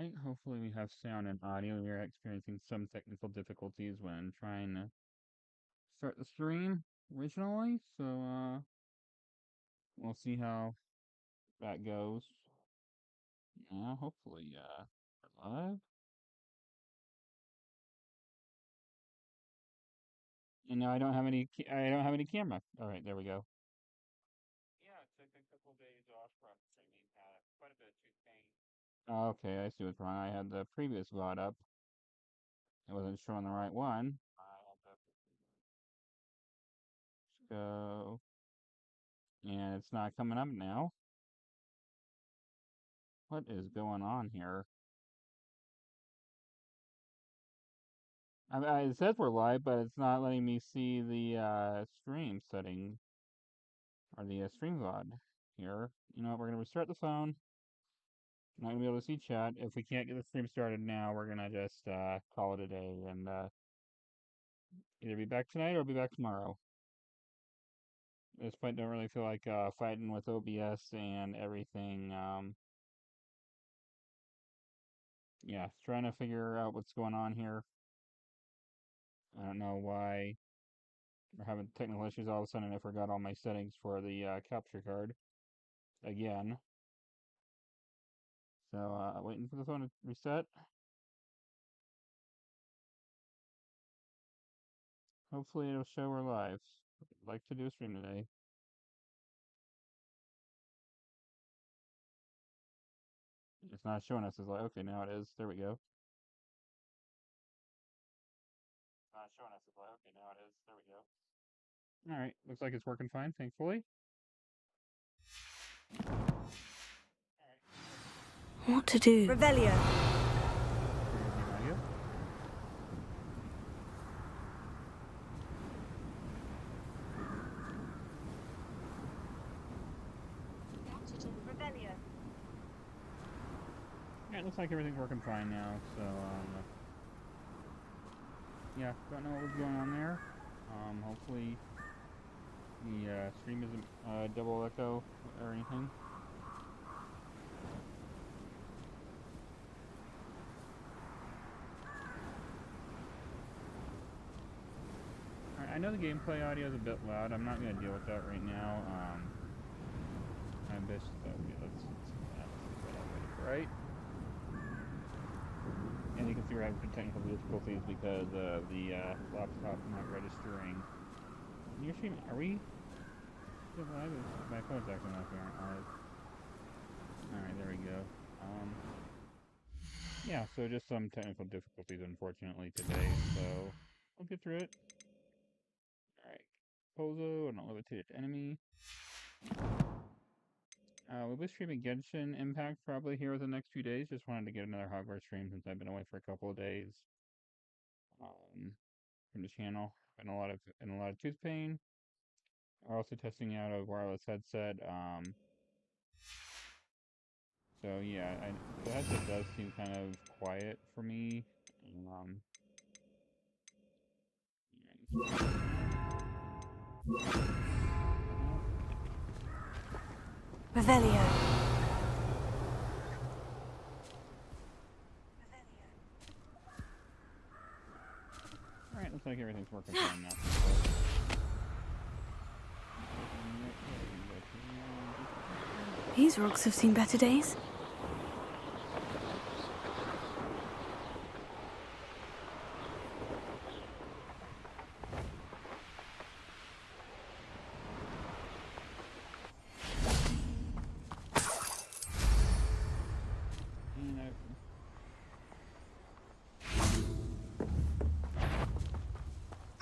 Right, hopefully we have sound and audio. We are experiencing some technical difficulties when trying to start the stream originally, so we'll see how that goes. Yeah, hopefully we're live. And now I don't have any camera. All right, there we go. Yeah, it took a couple days off from streaming. Had quite a bit of tooth pain. Okay, I see what's wrong. I had the previous VOD up. It wasn't showing the right one. Go. And it's not coming up now. What is going on here? It says we're live, but it's not letting me see the stream setting or the stream VOD here. You know what? We're gonna restart the phone. I'm not gonna be able to see chat. If we can't get the stream started now, we're gonna just call it a day and either be back tonight or be back tomorrow. At this point, don't really feel like fighting with OBS and everything. Yeah, trying to figure out what's going on here. I don't know why we're having technical issues. All of a sudden, I forgot all my settings for the capture card again. So, waiting for the phone to reset. Hopefully it'll show we're live. I'd like to do a stream today. It's not showing us. It's like, okay, now it is. There we go. It's not showing us. It's like, okay, now it is. There we go. Alright, looks like it's working fine, thankfully. What to do? Revelio. Yeah, it looks like everything's working fine now, so, yeah, don't know what was going on there. Hopefully the stream isn't double echo or anything. Alright, I know the gameplay audio is a bit loud. I'm not going to deal with that right now. I'm just, let's right? And you can see we're having some technical difficulties because of the laptop not registering. You're streaming? Are we still live? My phone's acting like we aren't live. Alright, there we go. Yeah, so just some technical difficulties, unfortunately, today, so we'll get through it. Alright, Pozo, an unlimited enemy. We'll be streaming Genshin Impact probably here within the next few days. Just wanted to get another Hogwarts stream since I've been away for a couple of days. From the channel. In a lot of tooth pain. We're also testing out a wireless headset. So yeah, the headset does seem kind of quiet for me. Revelio. Alright, looks like everything's working fine now. These rocks have seen better days.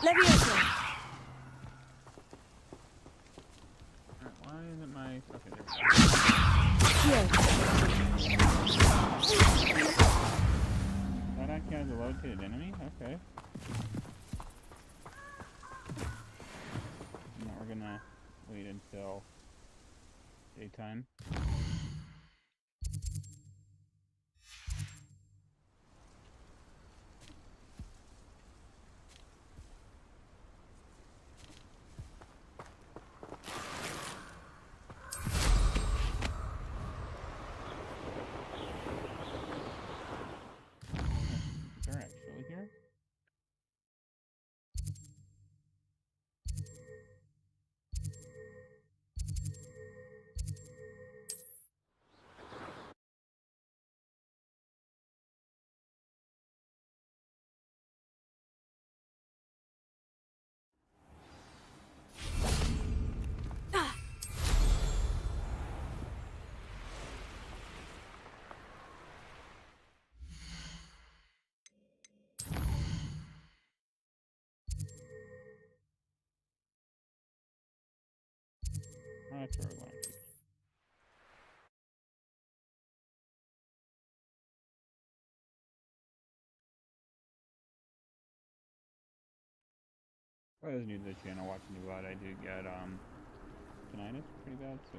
Levioso. Why isn't my... Okay, there we go. That actually has a located enemy? Okay. Now we're gonna wait until daytime. Auditory language. I was new to the channel watching the VOD. I do get tinnitus pretty bad, so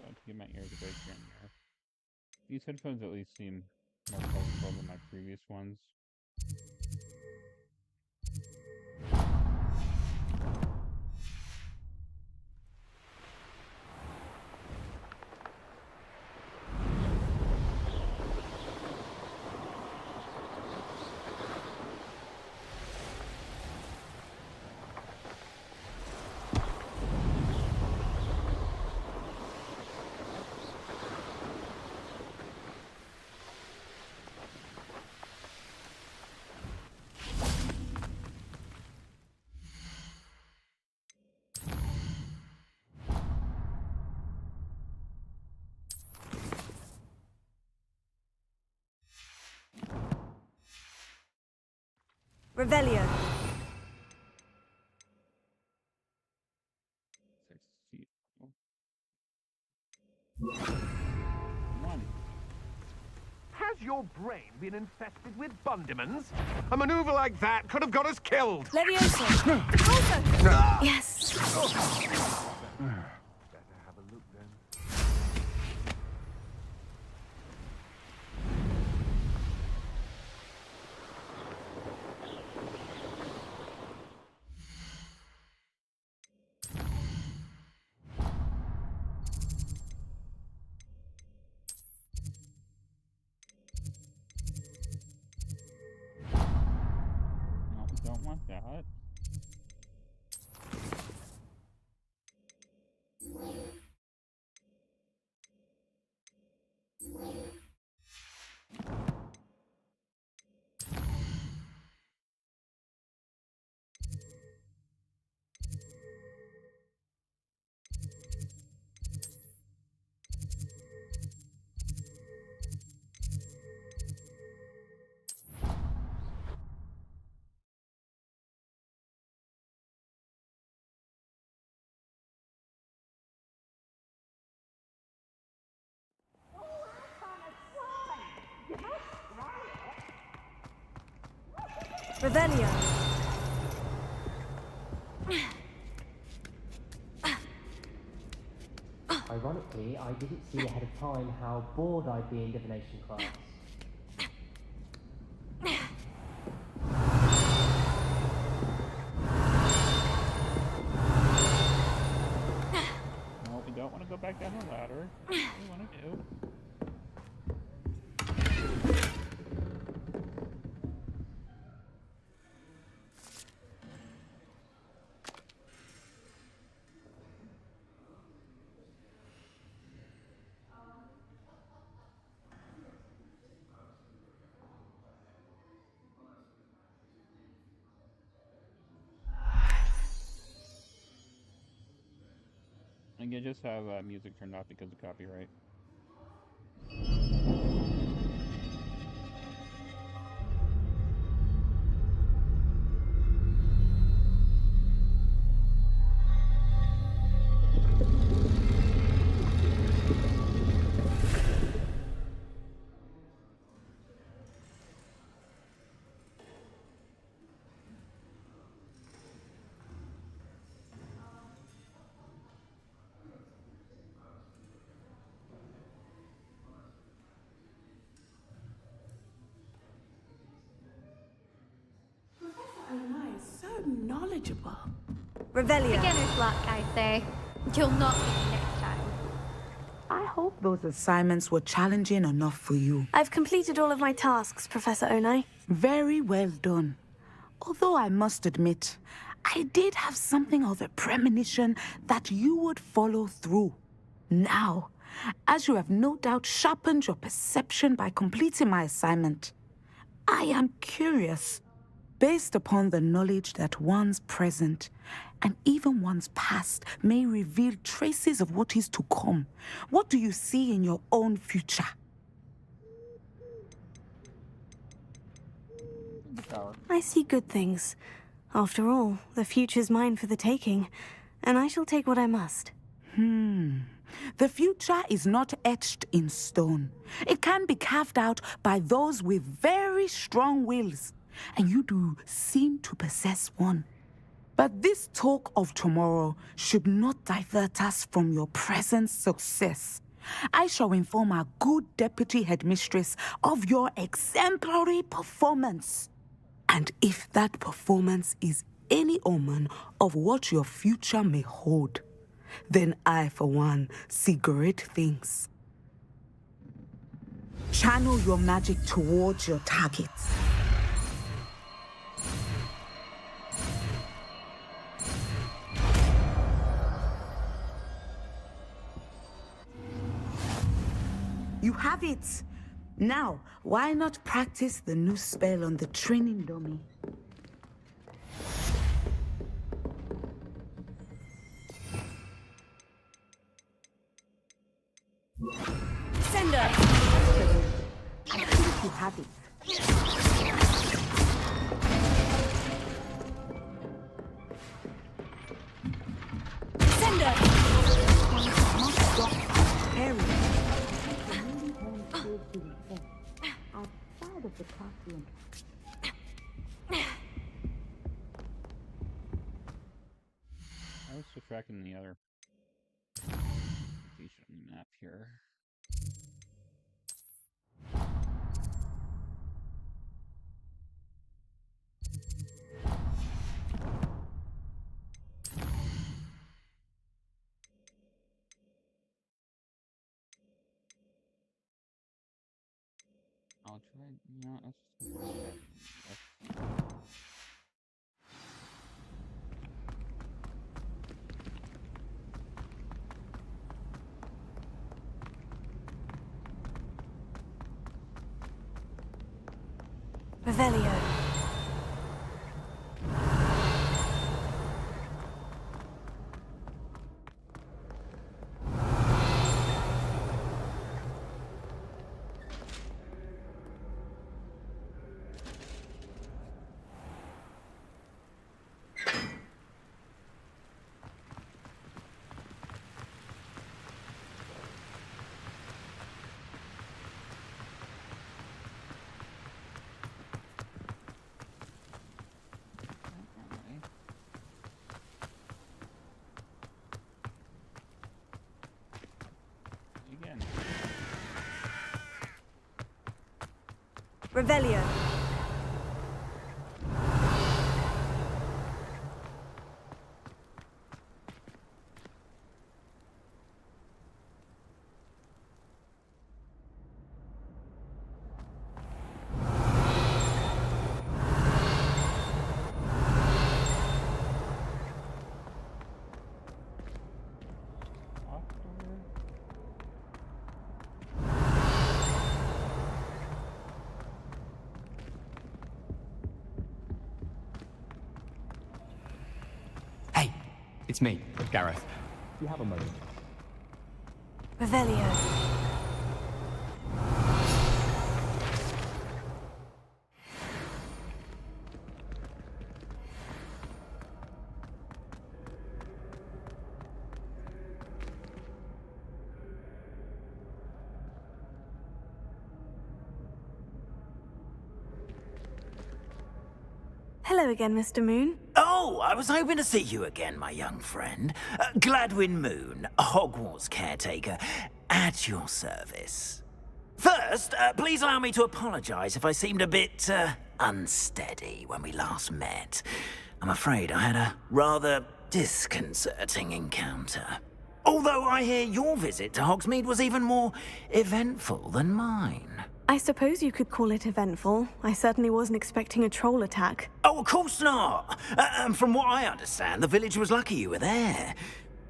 I have to give my ears a break here and there. These headphones at least seem more comfortable than my previous ones. Revelio. 6 1. Has your brain been infested with bundimans? A maneuver like that could have got us killed. Levioso. Also. Yes. Better have a look then. No, we don't want that. Revelio. Ironically, I didn't see ahead of time how bored I'd be in divination class. No, we don't want to go back down the ladder. What we want to do. Again, just have music turned off because of copyright. So knowledgeable. Revelio. Beginner's luck, I say. You'll not be next time. I hope those assignments were challenging enough for you. I've completed all of my tasks, Professor Onai. Very well done. Although I must admit, I did have something of a premonition that you would follow through. Now, as you have no doubt sharpened your perception by completing my assignment, I am curious. Based upon the knowledge that one's present and even one's past may reveal traces of what is to come, what do you see in your own future? The tower. I see good things. After all, the future's mine for the taking. and I shall take what I must. The future is not etched in stone. It can be carved out by those with very strong wills, and you do seem to possess one. But this talk of tomorrow should not divert us from your present success. I shall inform our good deputy headmistress of your exemplary performance. And if that performance is any omen of what your future may hold, then I, for one, see great things. Channel your magic towards your targets. You have it! Now, why not practice the new spell on the training dummy? Sender! I think you have it. Sender! Must stop Harry. Outside of the classroom. I was just tracking the other location on the map here. I'll try, you know, let's just go back. Revelio. Again. Revelio. Hey, it's me, Gareth. Do you have a moment? Revelio. Hello again, Mr. Moon. Oh, I was hoping to see you again, my young friend. Gladwin Moon, Hogwarts caretaker, at your service. First, please allow me to apologize if I seemed a bit, unsteady when we last met. I'm afraid I had a rather disconcerting encounter. Although I hear your visit to Hogsmeade was even more eventful than mine. I suppose you could call it eventful. I certainly wasn't expecting a troll attack. Oh, of course not. And from what I understand, the village was lucky you were there.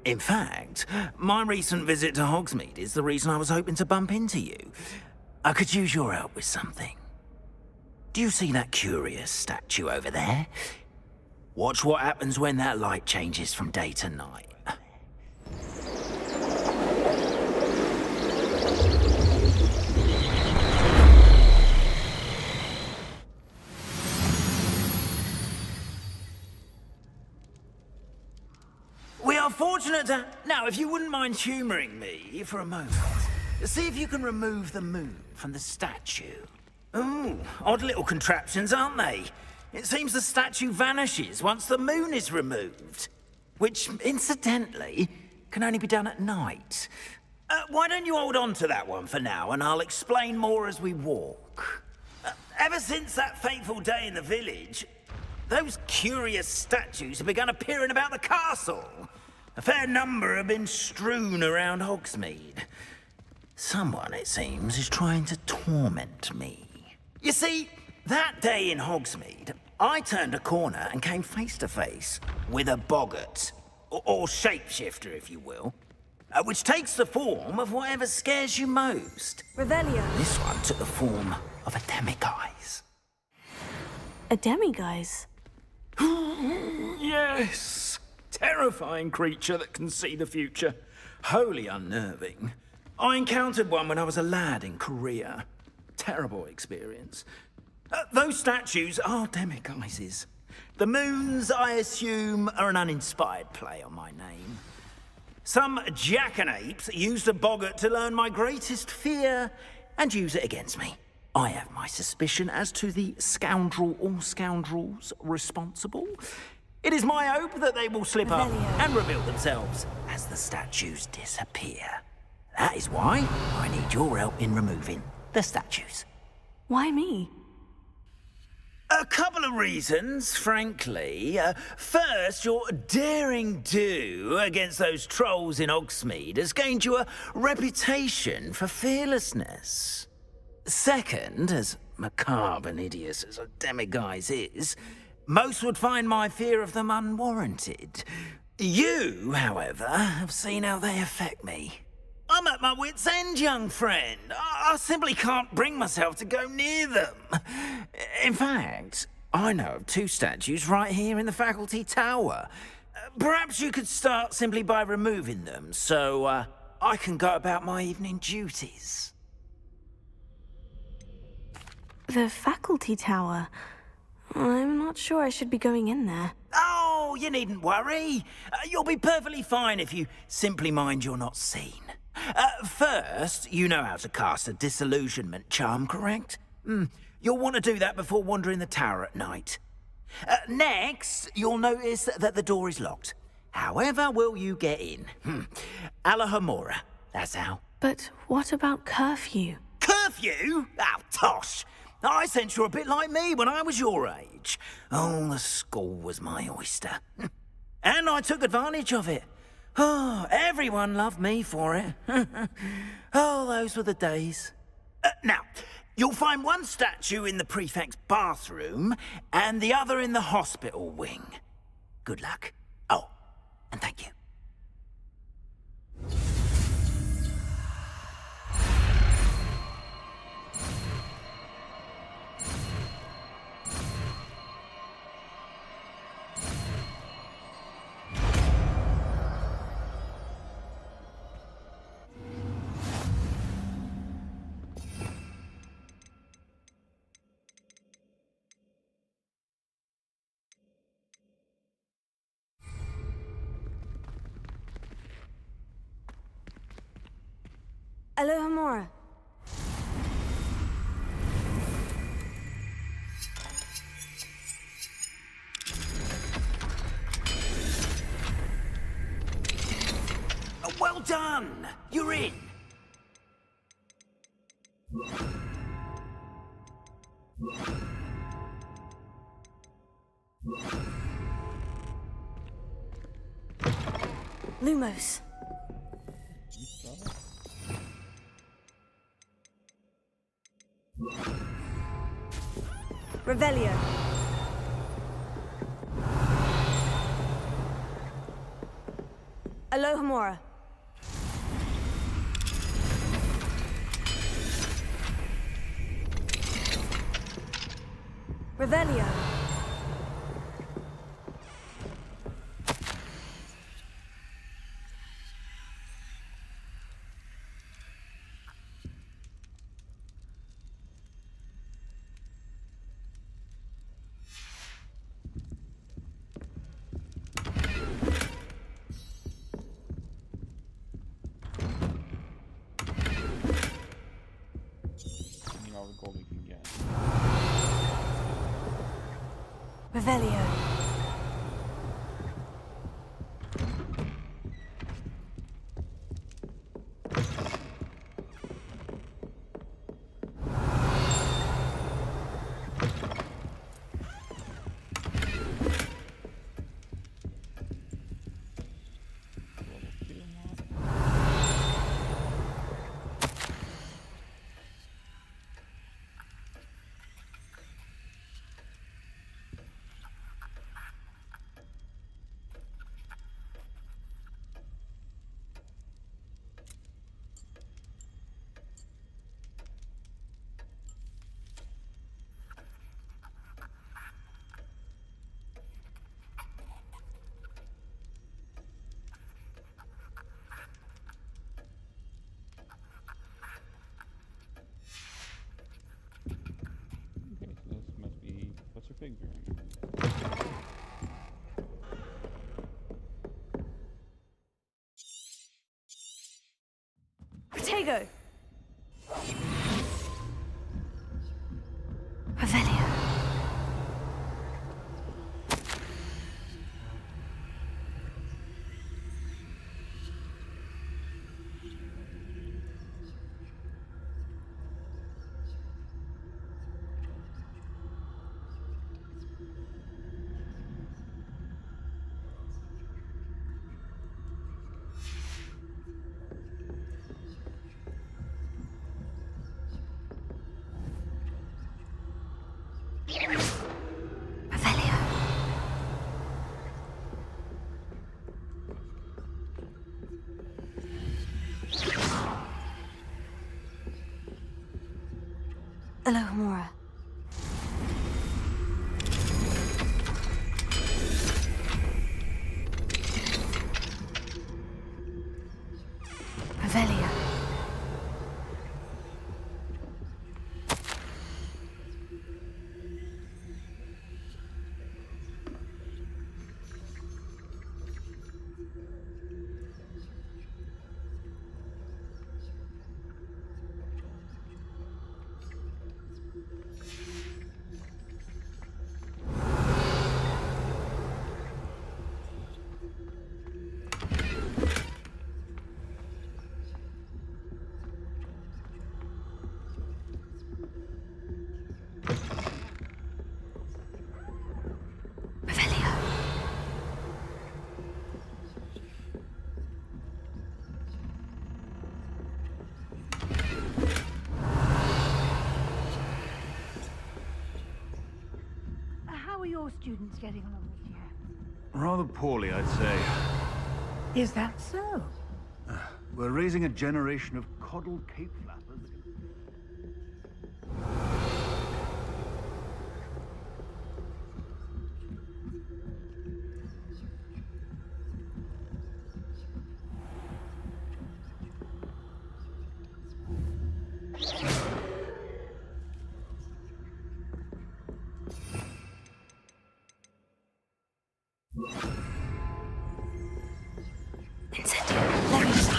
In fact, my recent visit to Hogsmeade is the reason I was hoping to bump into you. I could use your help with something. Do you see that curious statue over there? Watch what happens when that light changes from day to night. We are Now, if you wouldn't mind humouring me for a moment, see if you can remove the moon from the statue. Ooh, odd little contraptions, aren't they? It seems the statue vanishes once the moon is removed. Which, incidentally, can only be done at night. Why don't you hold on to that one for now, and I'll explain more as we walk. Ever since that fateful day in the village, those curious statues have begun appearing about the castle. A fair number have been strewn around Hogsmeade. Someone, it seems, is trying to torment me. You see, that day in Hogsmeade, I turned a corner and came face to face with a boggart, or shapeshifter, if you will, which takes the form of whatever scares you most. Revelio. This one took the form of a demiguise. A demiguise? Yes! Terrifying creature that can see the future. Wholly unnerving. I encountered one when I was a lad in Korea. Terrible experience. Those statues are demiguises. The moons, I assume, are an uninspired play on my name. Some jackanapes used a boggart to learn my greatest fear and use it against me. I have my suspicion as to the scoundrel or scoundrels responsible. It is my hope that they will slip up and reveal themselves as the statues disappear. That is why I need your help in removing the statues. Why me? A couple of reasons, frankly. First, your daring do against those trolls in Hogsmeade has gained you a reputation for fearlessness. Second, as macabre and hideous as a demiguise is, most would find my fear of them unwarranted. You, however, have seen how they affect me. I'm at my wit's end, young friend. I simply can't bring myself to go near them. In fact, I know of two statues right here in the faculty tower. Perhaps you could start simply by removing them, so I can go about my evening duties. The faculty tower? I'm not sure I should be going in there. Oh, you needn't worry. You'll be perfectly fine if you simply mind you're not seen. First, you know how to cast a disillusionment charm, correct? You'll want to do that before wandering the tower at night. Next, you'll notice that the door is locked. However will you get in? Alahomora, that's how. But what about curfew? Curfew? Oh, tosh! I sense you're a bit like me when I was your age. Oh, the school was my oyster. And I took advantage of it. Oh, everyone loved me for it. Oh, those were the days. Now, you'll find one statue in the prefect's bathroom and the other in the hospital wing. Good luck. Oh, and thank you. Alohomora. Well done! You're in! Lumos. Revelio. Alohomora. Revelio. Revelio. Okay, so this must be Professor Fig's room. Protego. Revelio. Revelio. Alohomora. Revelio. Revelio. How are your students getting along this year? Rather poorly, I'd say. Is that so? We're raising a generation of coddled cape flappers. Incendio. Leviosa.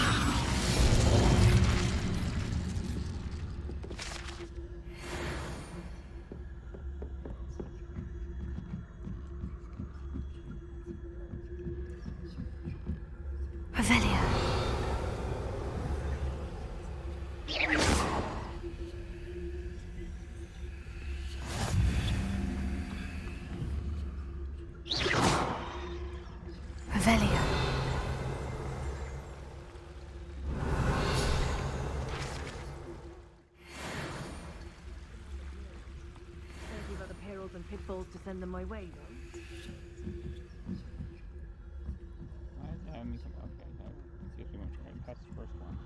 Revelio. Revelio. Plenty of other perils and pitfalls to send them my way, though. Let me come. Okay, let's see if we went right past the first one.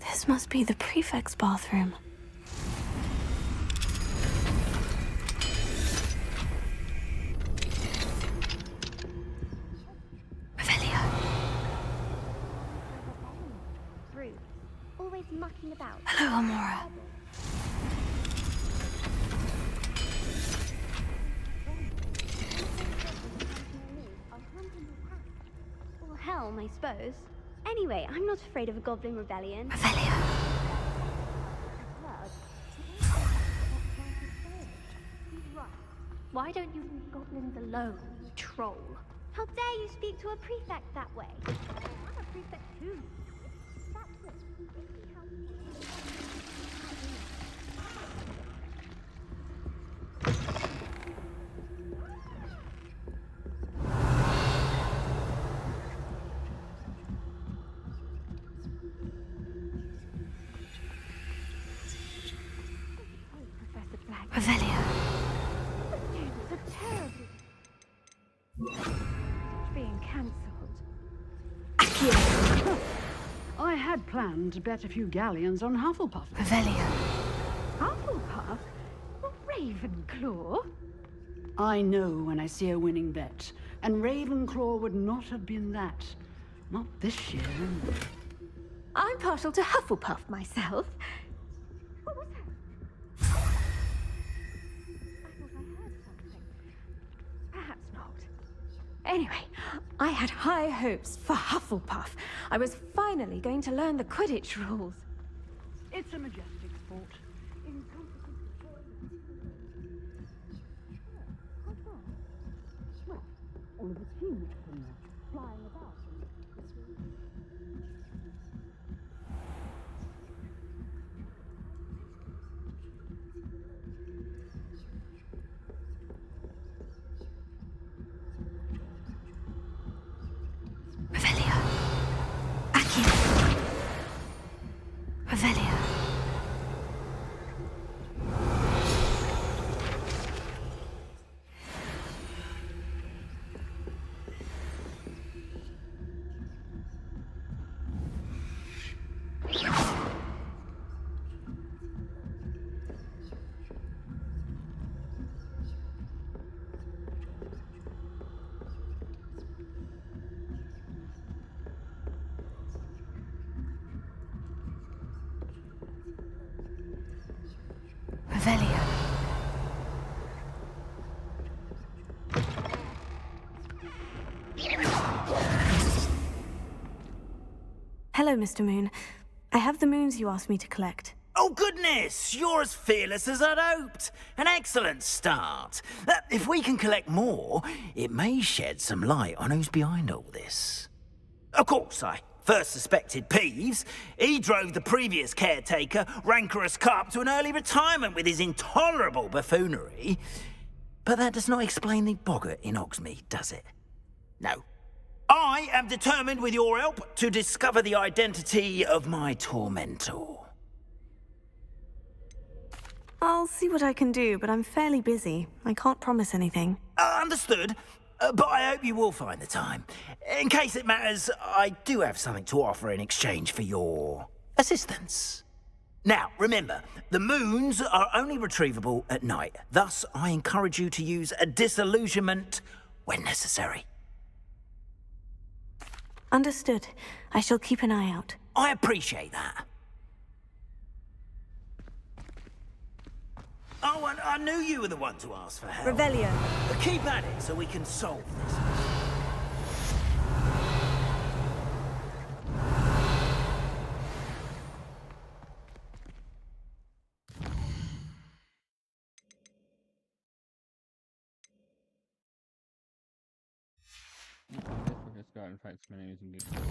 This must be the prefect's bathroom. Revelio. Rude. Always mucking about. Hello, Amora. Our realm, I suppose. Anyway, I'm not afraid of a goblin rebellion. Revelio. Why don't you leave goblins alone, you troll? How dare you speak to a prefect that way? I'm a prefect too. That's it. Professor Black. Revelio. The students are terribly... being cancelled. I had planned to bet a few galleons on Hufflepuff. Revelio. Hufflepuff? Ravenclaw? I know when I see a winning bet, and Ravenclaw would not have been that. Not this year. I'm partial to Hufflepuff myself. What was that? I thought I heard something. Perhaps not. Anyway, I had high hopes for Hufflepuff. I was finally going to learn the Quidditch rules. It's a majestic sport. Well, all of the teams from there, flying about. Revelio. Accio. Revelio. Revelio. Hello, Mr. Moon. I have the moons you asked me to collect. Oh, goodness! You're as fearless as I'd hoped. An excellent start. If we can collect more, it may shed some light on who's behind all this. Of course, I first suspected Peeves. He drove the previous caretaker, Rancorous Carp, to an early retirement with his intolerable buffoonery. But that does not explain the boggart in Hogsmeade, does it? No. I am determined, with your help, to discover the identity of my tormentor. I'll see what I can do, but I'm fairly busy. I can't promise anything. Understood. But I hope you will find the time. In case it matters, I do have something to offer in exchange for your assistance. Now, remember, the moons are only retrievable at night. Thus, I encourage you to use a disillusionment when necessary. Understood. I shall keep an eye out. I appreciate that. Oh, and I knew you were the one to ask for help. Revelio. Keep at it so we can solve this. I guess we'll just go out and fight some enemies and get killed.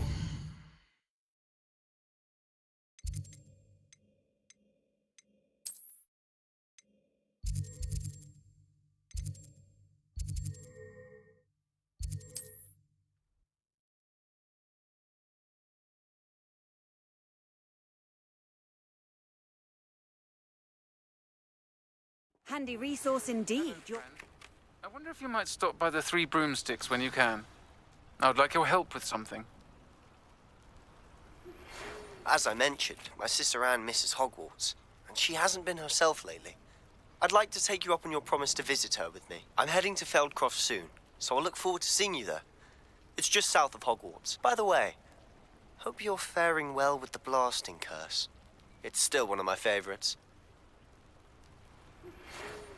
Handy resource indeed. I wonder if you might stop by the Three Broomsticks when you can. I would like your help with something. As I mentioned, my sister Anne misses Hogwarts, and she hasn't been herself lately. I'd like to take you up on your promise to visit her with me. I'm heading to Feldcroft soon, so I'll look forward to seeing you there. It's just south of Hogwarts. By the way, hope you're faring well with the blasting curse. It's still one of my favorites.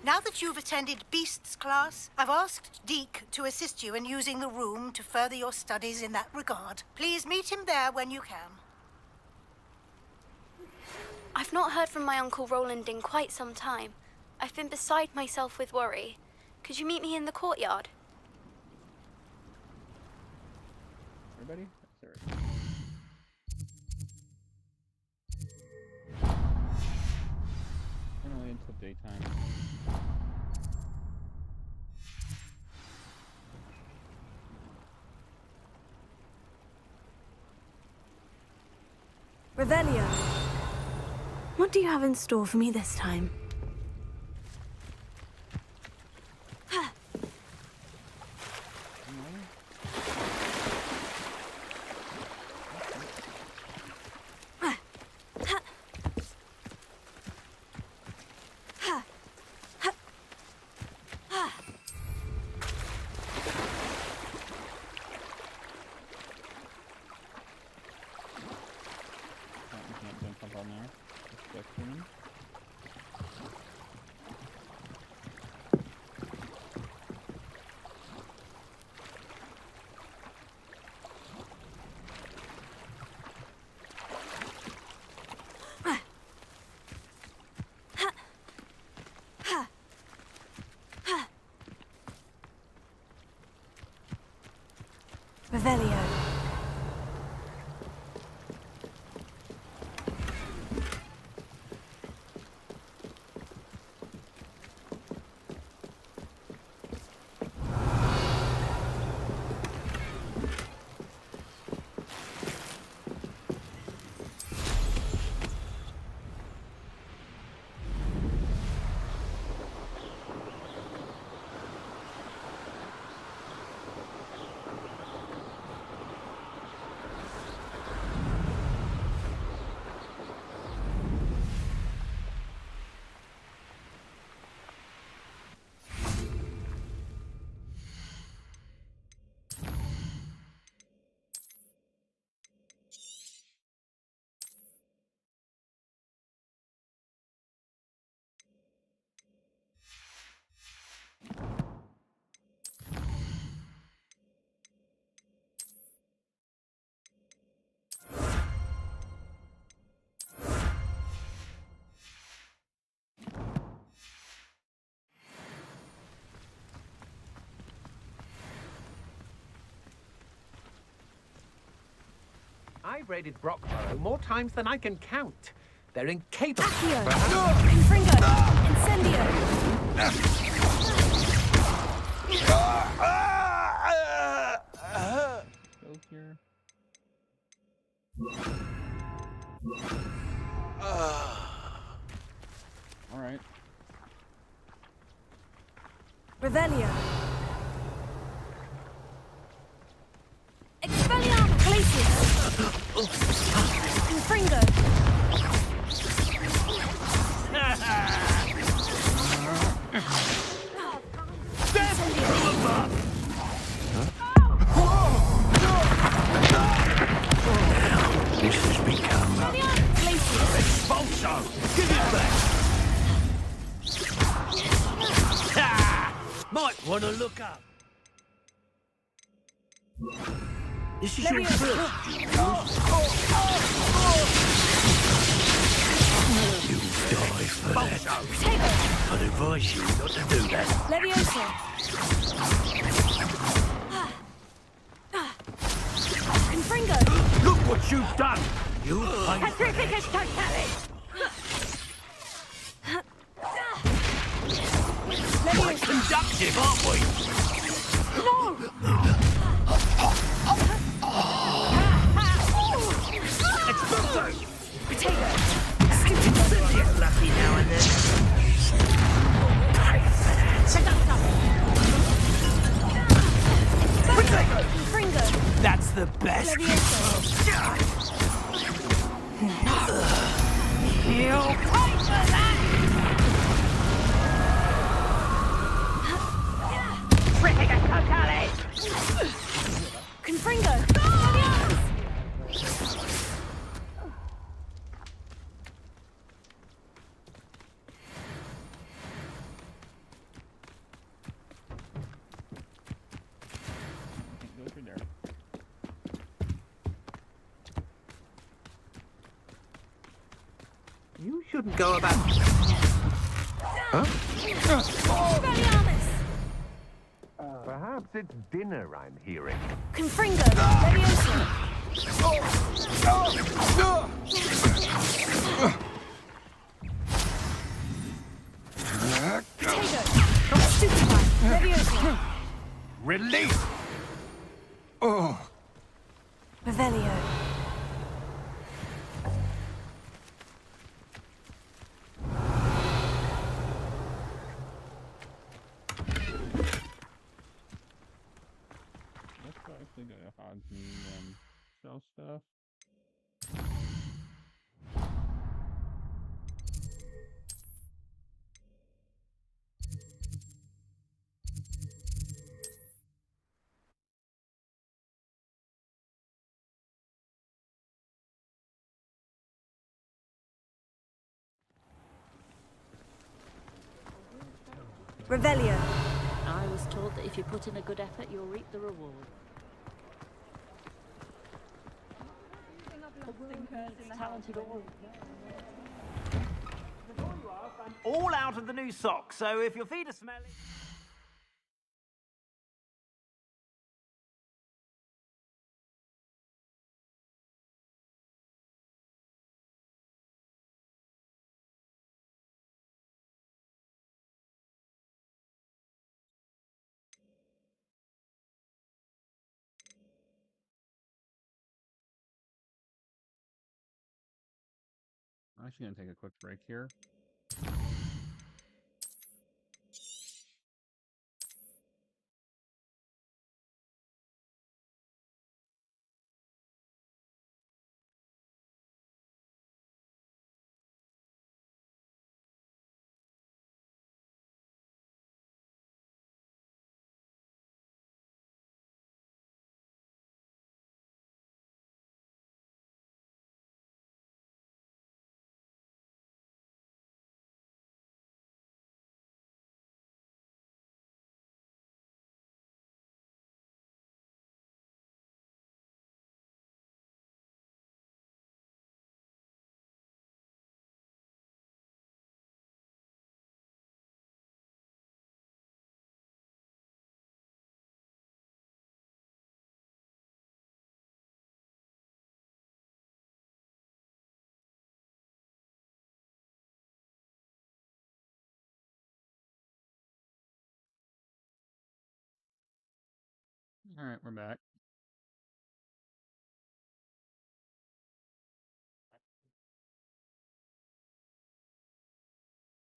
Now that you've attended Beasts class, I've asked Deke to assist you in using the room to further your studies in that regard. Please meet him there when you can. I've not heard from my Uncle Roland in quite some time. I've been beside myself with worry. Could you meet me in the courtyard? Everybody? Sorry. I'm gonna wait until daytime. Revelio. What do you have in store for me this time? Revelio. I've raided Brockborough more times than I can count. They're incapable. Accio! Confringo! Incendio! Go here. All right. Revelio. Expelliarmus Glacius. Confringo. This has become expulso. Give it back. Might want to look up. This is your first. You die for that. I'd advise you not to do that. Levioso. Confringo. Look what you've done. You pay. Petrificus totalis! Quite conductive, aren't we? No! Expulso. Potato. Get lucky now and then. Potato. Confringo. That's the best. Levioso. You'll pay for that! Petrificus totalis! Confringo. You shouldn't go about... Huh? Perhaps it's dinner I'm hearing. Confringo, Levioso. Potato, Stupefy, Levioso. Release! Oh. Revelio. Let's actually go to Hogsmeade and sell stuff. Revelio. I was told that if you put in a good effort, you'll reap the reward. All out of the new socks, so if your feet are smelly... I'm actually going to take a quick break here. Alright, we're back.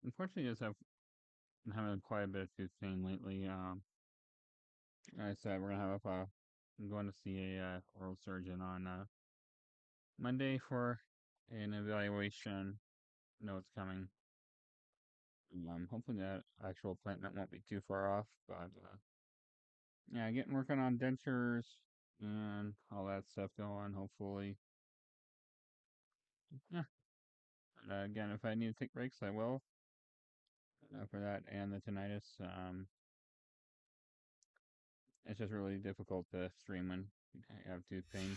Unfortunately, I've been having quite a bit of tooth pain lately. Like I said, we're gonna have I'm going to see a oral surgeon on Monday for an evaluation. Know it's coming. Hopefully that actual appointment won't be too far off, but yeah, getting working on dentures and all that stuff going. Hopefully, yeah. And, again, if I need to take breaks, I will. For that and the tinnitus, it's just really difficult to stream when you have tooth pain.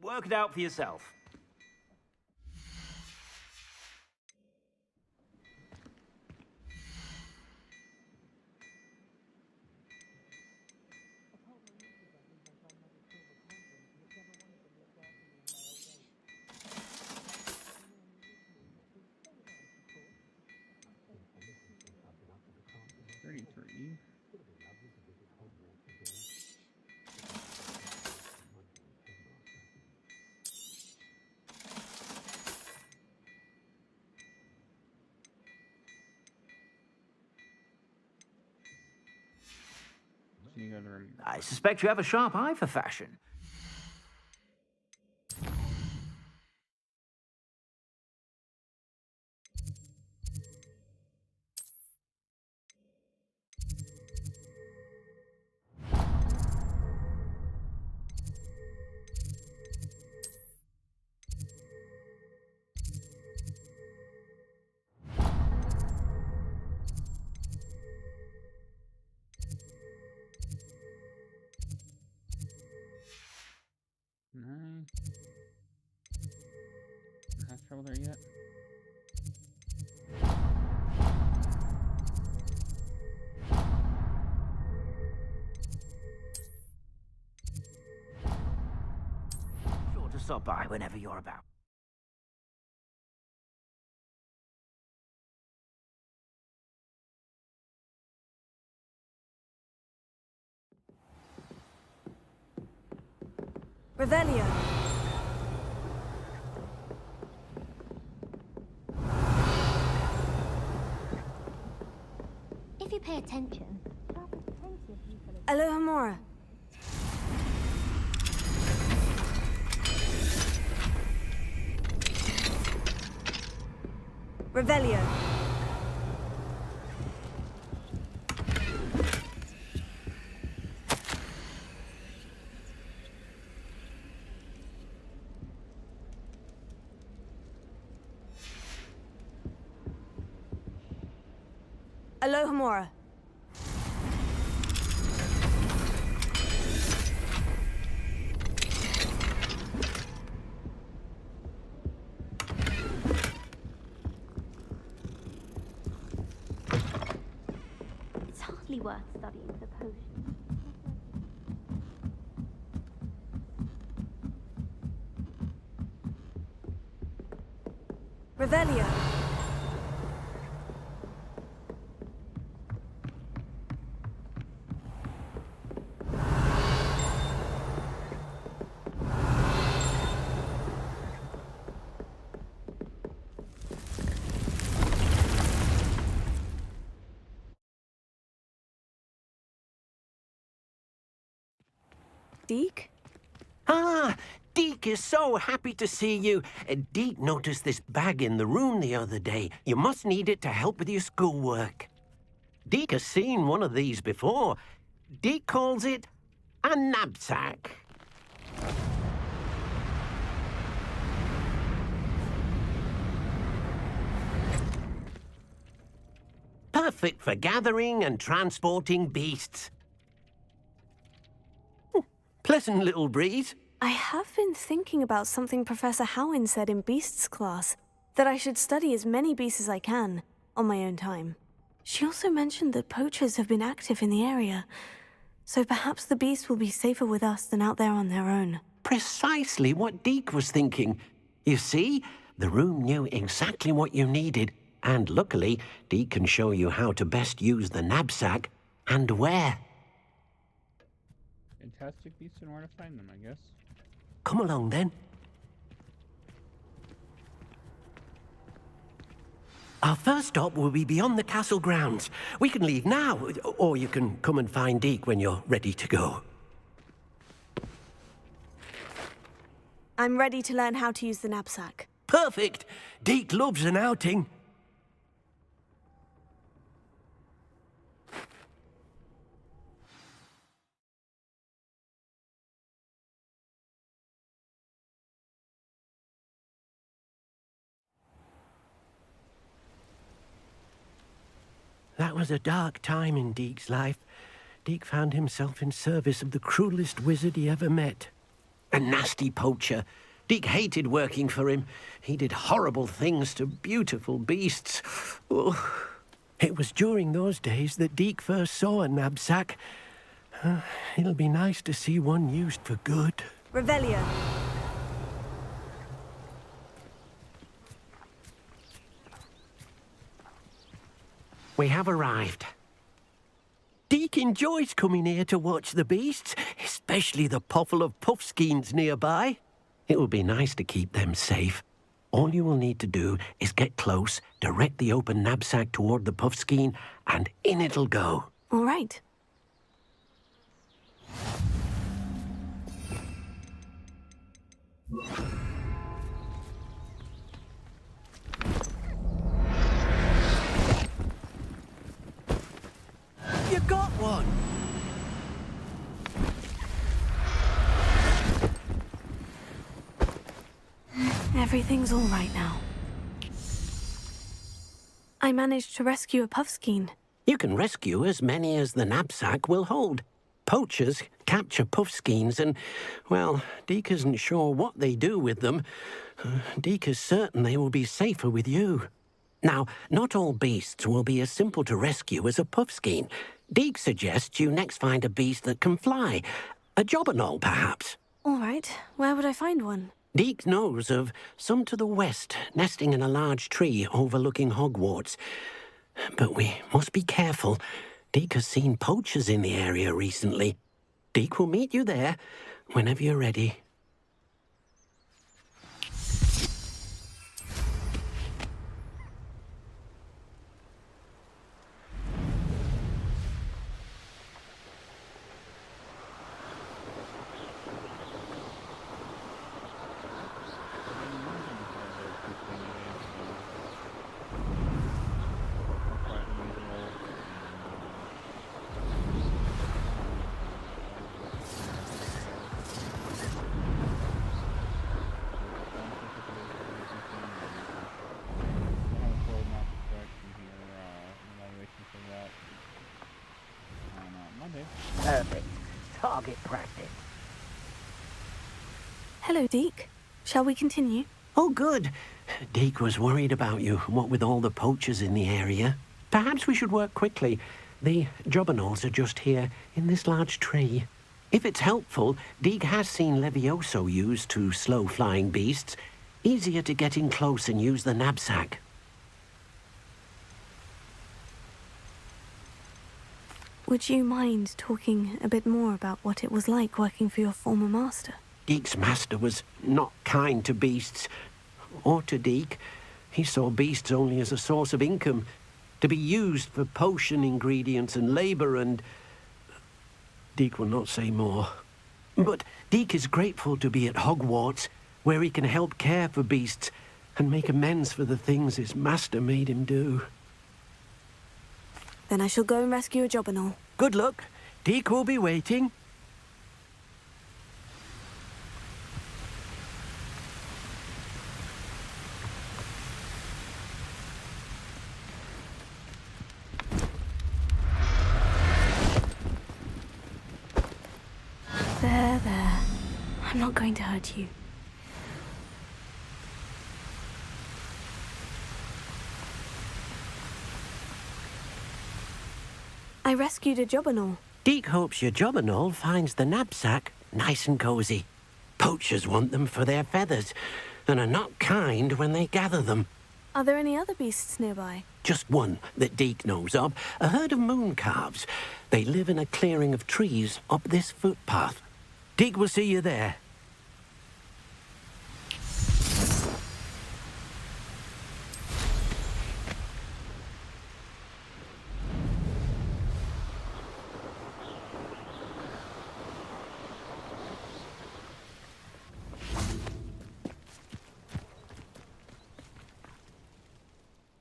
Work it out for yourself. I suspect you have a sharp eye for fashion. travel there yet. Sure to stop by whenever you're about. Revelio. If you pay attention, there'll be plenty of people. Alohomora. Revelio. Alohomora. It's hardly worth studying the potion. Revelio. Deke? Ah, Deke is so happy to see you. Deke noticed this bag in the room the other day. You must need it to help with your schoolwork. Deke has seen one of these before. Deke calls it a knapsack. Perfect for gathering and transporting beasts. Pleasant little breeze. I have been thinking about something Professor Howin said in Beasts class, that I should study as many beasts as I can, on my own time. She also mentioned that poachers have been active in the area, so perhaps the beasts will be safer with us than out there on their own. Precisely what Deke was thinking. You see, the room knew exactly what you needed, and luckily, Deke can show you how to best use the knapsack and where. Fantastic beasts and where to find them, I guess. Come along, then. Our first stop will be beyond the castle grounds. We can leave now, or you can come and find Deke when you're ready to go. I'm ready to learn how to use the knapsack. Perfect! Deke loves an outing. That was a dark time in Deke's life. Deke found himself in service of the cruelest wizard he ever met. A nasty poacher. Deke hated working for him. He did horrible things to beautiful beasts. Oh. It was during those days that Deke first saw a knapsack. It'll be nice to see one used for good. Revelio. We have arrived. Deke enjoys coming here to watch the beasts, especially the puffle of puffskeins nearby. It will be nice to keep them safe. All you will need to do is get close, direct the open knapsack toward the puffskein, and in it'll go. All right. You got one! Everything's all right now. I managed to rescue a puffskein. You can rescue as many as the knapsack will hold. Poachers capture puffskeins and, well, Deke isn't sure what they do with them, Deke is certain they will be safer with you. Now, not all beasts will be as simple to rescue as a puffskein. Deke suggests you next find a beast that can fly. A jobberknoll, perhaps. All right. Where would I find one? Deke knows of some to the west, nesting in a large tree overlooking Hogwarts. But we must be careful. Deke has seen poachers in the area recently. Deke will meet you there whenever you're ready. Perfect. Target practice. Hello, Deke. Shall we continue? Oh, good. Deke was worried about you, what with all the poachers in the area. Perhaps we should work quickly. The jobberknolls are just here, in this large tree. If it's helpful, Deke has seen Levioso used to slow flying beasts. Easier to get in close and use the knapsack. Would you mind talking a bit more about what it was like working for your former master? Deke's master was not kind to beasts, or to Deke. He saw beasts only as a source of income, to be used for potion ingredients and labour and... Deke will not say more. But Deke is grateful to be at Hogwarts, where he can help care for beasts and make amends for the things his master made him do. Then I shall go and rescue a jobberknoll. Good luck. Deke will be waiting. There. I'm not going to hurt you. I rescued a jobberknoll. Deke hopes your jobberknoll finds the knapsack nice and cosy. Poachers want them for their feathers, and are not kind when they gather them. Are there any other beasts nearby? Just one that Deke knows of, a herd of moon calves. They live in a clearing of trees up this footpath. Deke will see you there.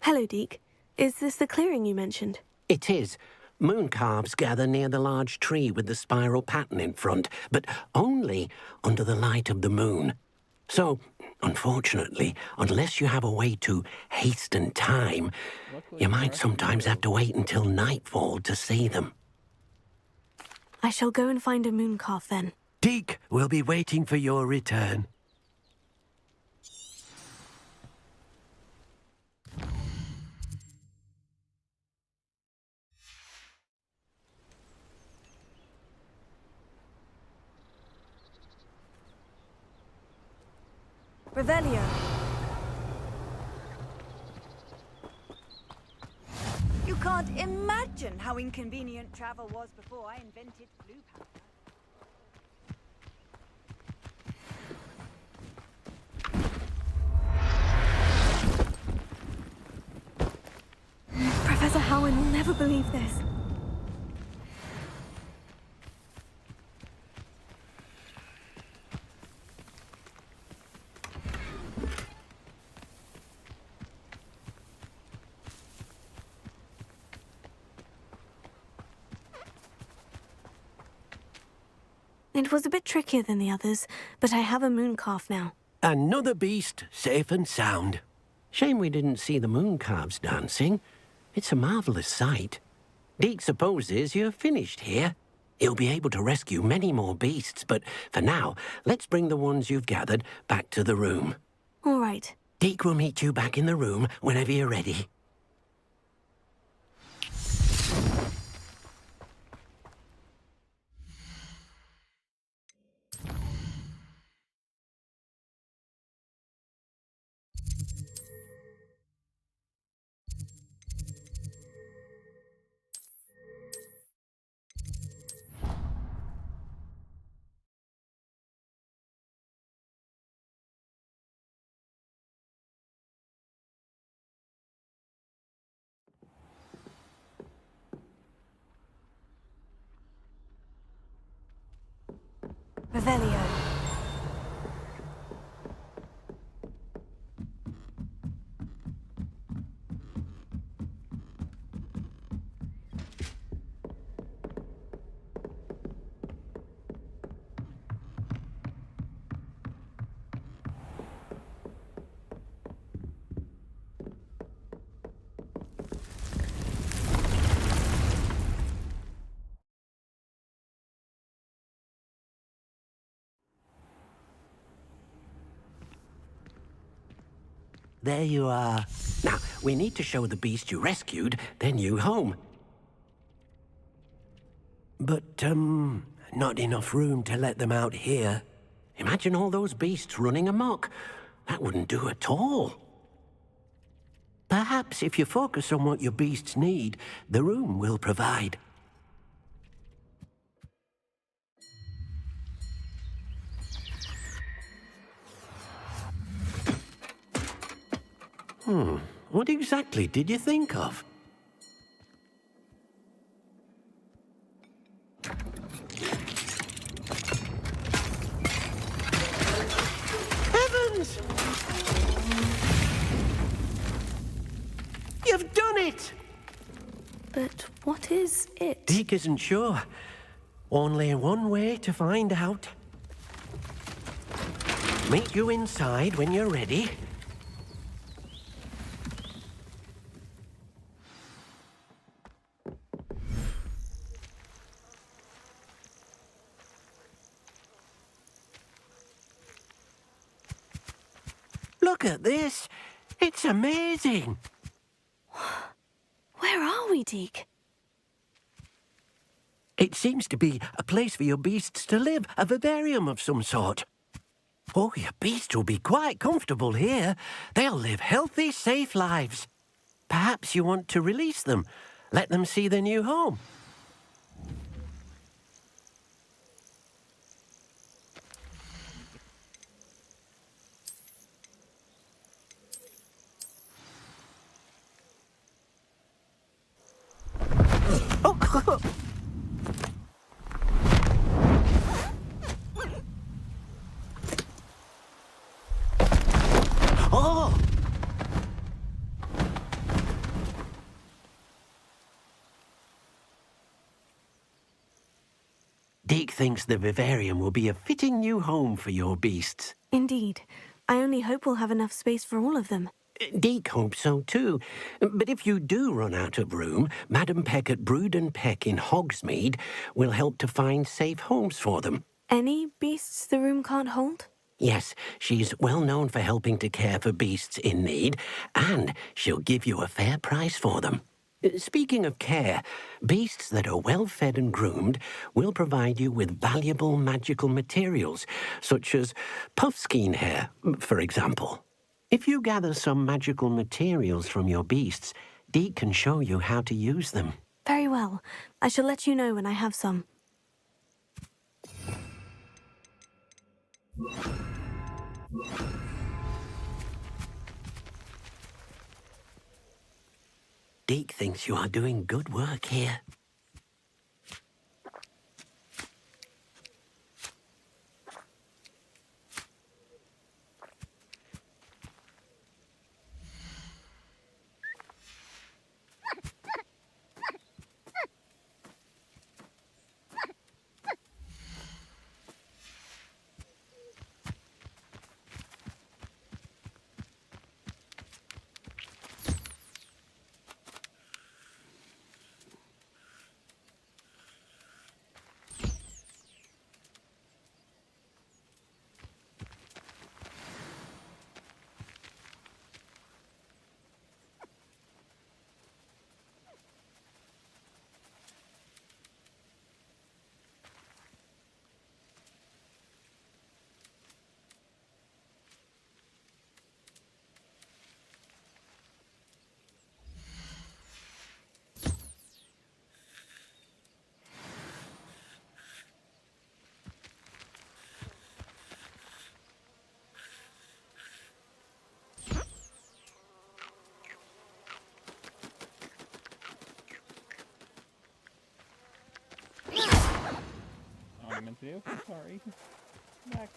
Hello, Deke. Is this the clearing you mentioned? It is. Moon calves gather near the large tree with the spiral pattern in front, but only under the light of the moon. So, unfortunately, unless you have a way to hasten time, you might sometimes have to wait until nightfall to see them. I shall go and find a moon calf then. Deke will be waiting for your return. Revelio. You can't imagine how inconvenient travel was before I invented blue powder. Professor Howin will never believe this. It was a bit trickier than the others, but I have a moon calf now. Another beast, safe and sound. Shame we didn't see the moon calves dancing. It's a marvellous sight. Deke supposes you're finished here. He'll be able to rescue many more beasts, but for now, let's bring the ones you've gathered back to the room. All right. Deke will meet you back in the room whenever you're ready. Revelio. There you are. Now, we need to show the beast you rescued their new home. But, not enough room to let them out here. Imagine all those beasts running amok. That wouldn't do at all. Perhaps if you focus on what your beasts need, the room will provide. What exactly did you think of? Heavens! You've done it! But what is it? Deke isn't sure. Only one way to find out. Meet you inside when you're ready. Look at this. It's amazing. Where are we, Deke? It seems to be a place for your beasts to live, a vivarium of some sort. Oh, your beasts will be quite comfortable here. They'll live healthy, safe lives. Perhaps you want to release them, let them see their new home. Oh! Deke thinks the vivarium will be a fitting new home for your beasts. Indeed. I only hope we'll have enough space for all of them. Deke hopes so too. But if you do run out of room, Madam Peck at Brood and Peck in Hogsmeade will help to find safe homes for them. Any beasts the room can't hold? Yes, she's well known for helping to care for beasts in need, and she'll give you a fair price for them. Speaking of care, beasts that are well fed and groomed will provide you with valuable magical materials, such as puffskein hair, for example. If you gather some magical materials from your beasts, Deke can show you how to use them. Very well. I shall let you know when I have some. Deke thinks you are doing good work here. sensitive. Sorry. Back.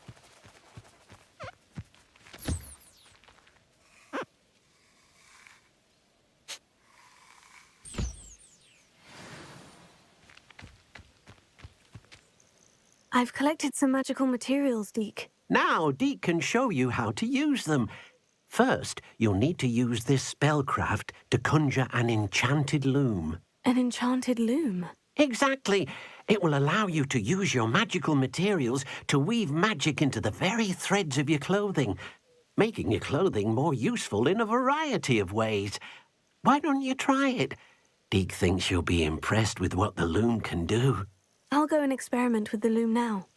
I've collected some magical materials, Deke. Now, Deke can show you how to use them. First, you'll need to use this spellcraft to conjure an enchanted loom. An enchanted loom? Exactly. It will allow you to use your magical materials to weave magic into the very threads of your clothing, making your clothing more useful in a variety of ways. Why don't you try it? Deke thinks you'll be impressed with what the loom can do. I'll go and experiment with the loom now.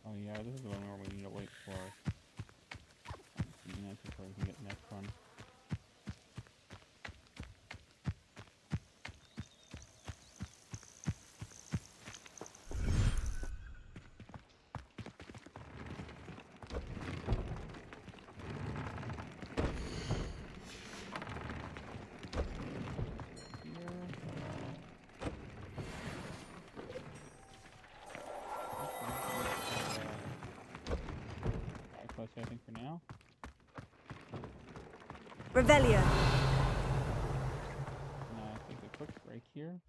Oh yeah, this is the one where we need to wait for minutes before we can get the next one. I think for now. Revelio. I think a quick break here.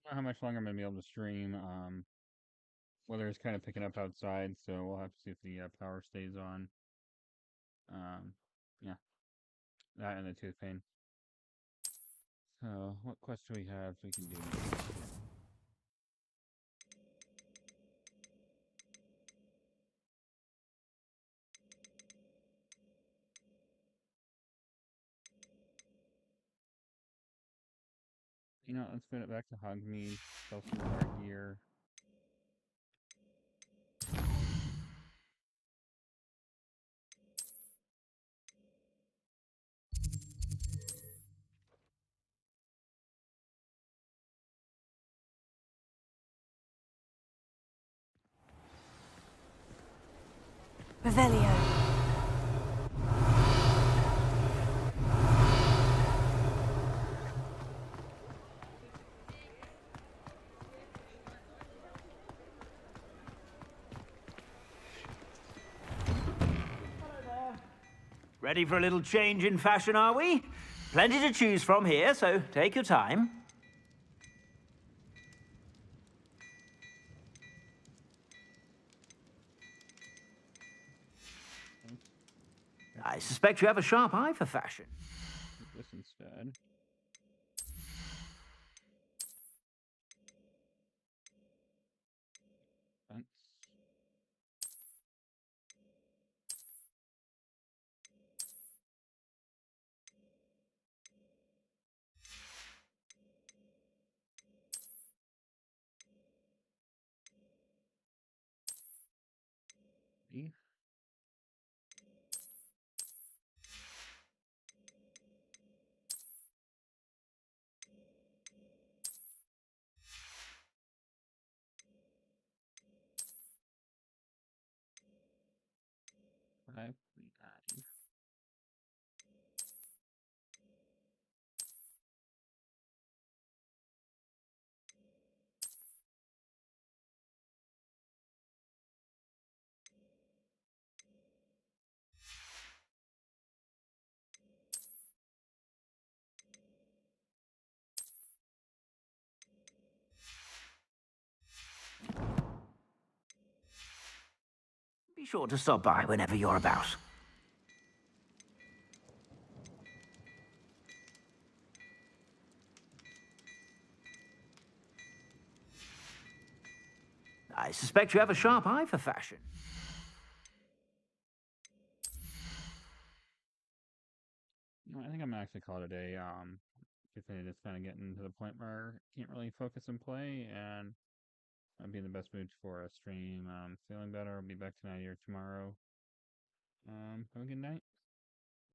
don't know how much longer I'm gonna be able to stream. Weather is kind of picking up outside, so we'll have to see if the power stays on. Yeah, that and the tooth pain. So, what quest do we have we can do? You know, let's put it back to Hogmead, sell some more gear. Revelio. Ready for a little change in fashion, are we? Plenty to choose from here, so take your time. I suspect you have a sharp eye for fashion. This instead. Fence. E. Five. Be sure to stop by whenever you're about. I suspect you have a sharp eye for fashion. I think I'm gonna actually call it a day. Just kind of getting to the point where I can't really focus and play, and I'll be in the best mood for a stream. Feeling better. I'll be back tonight or tomorrow. Have a good night.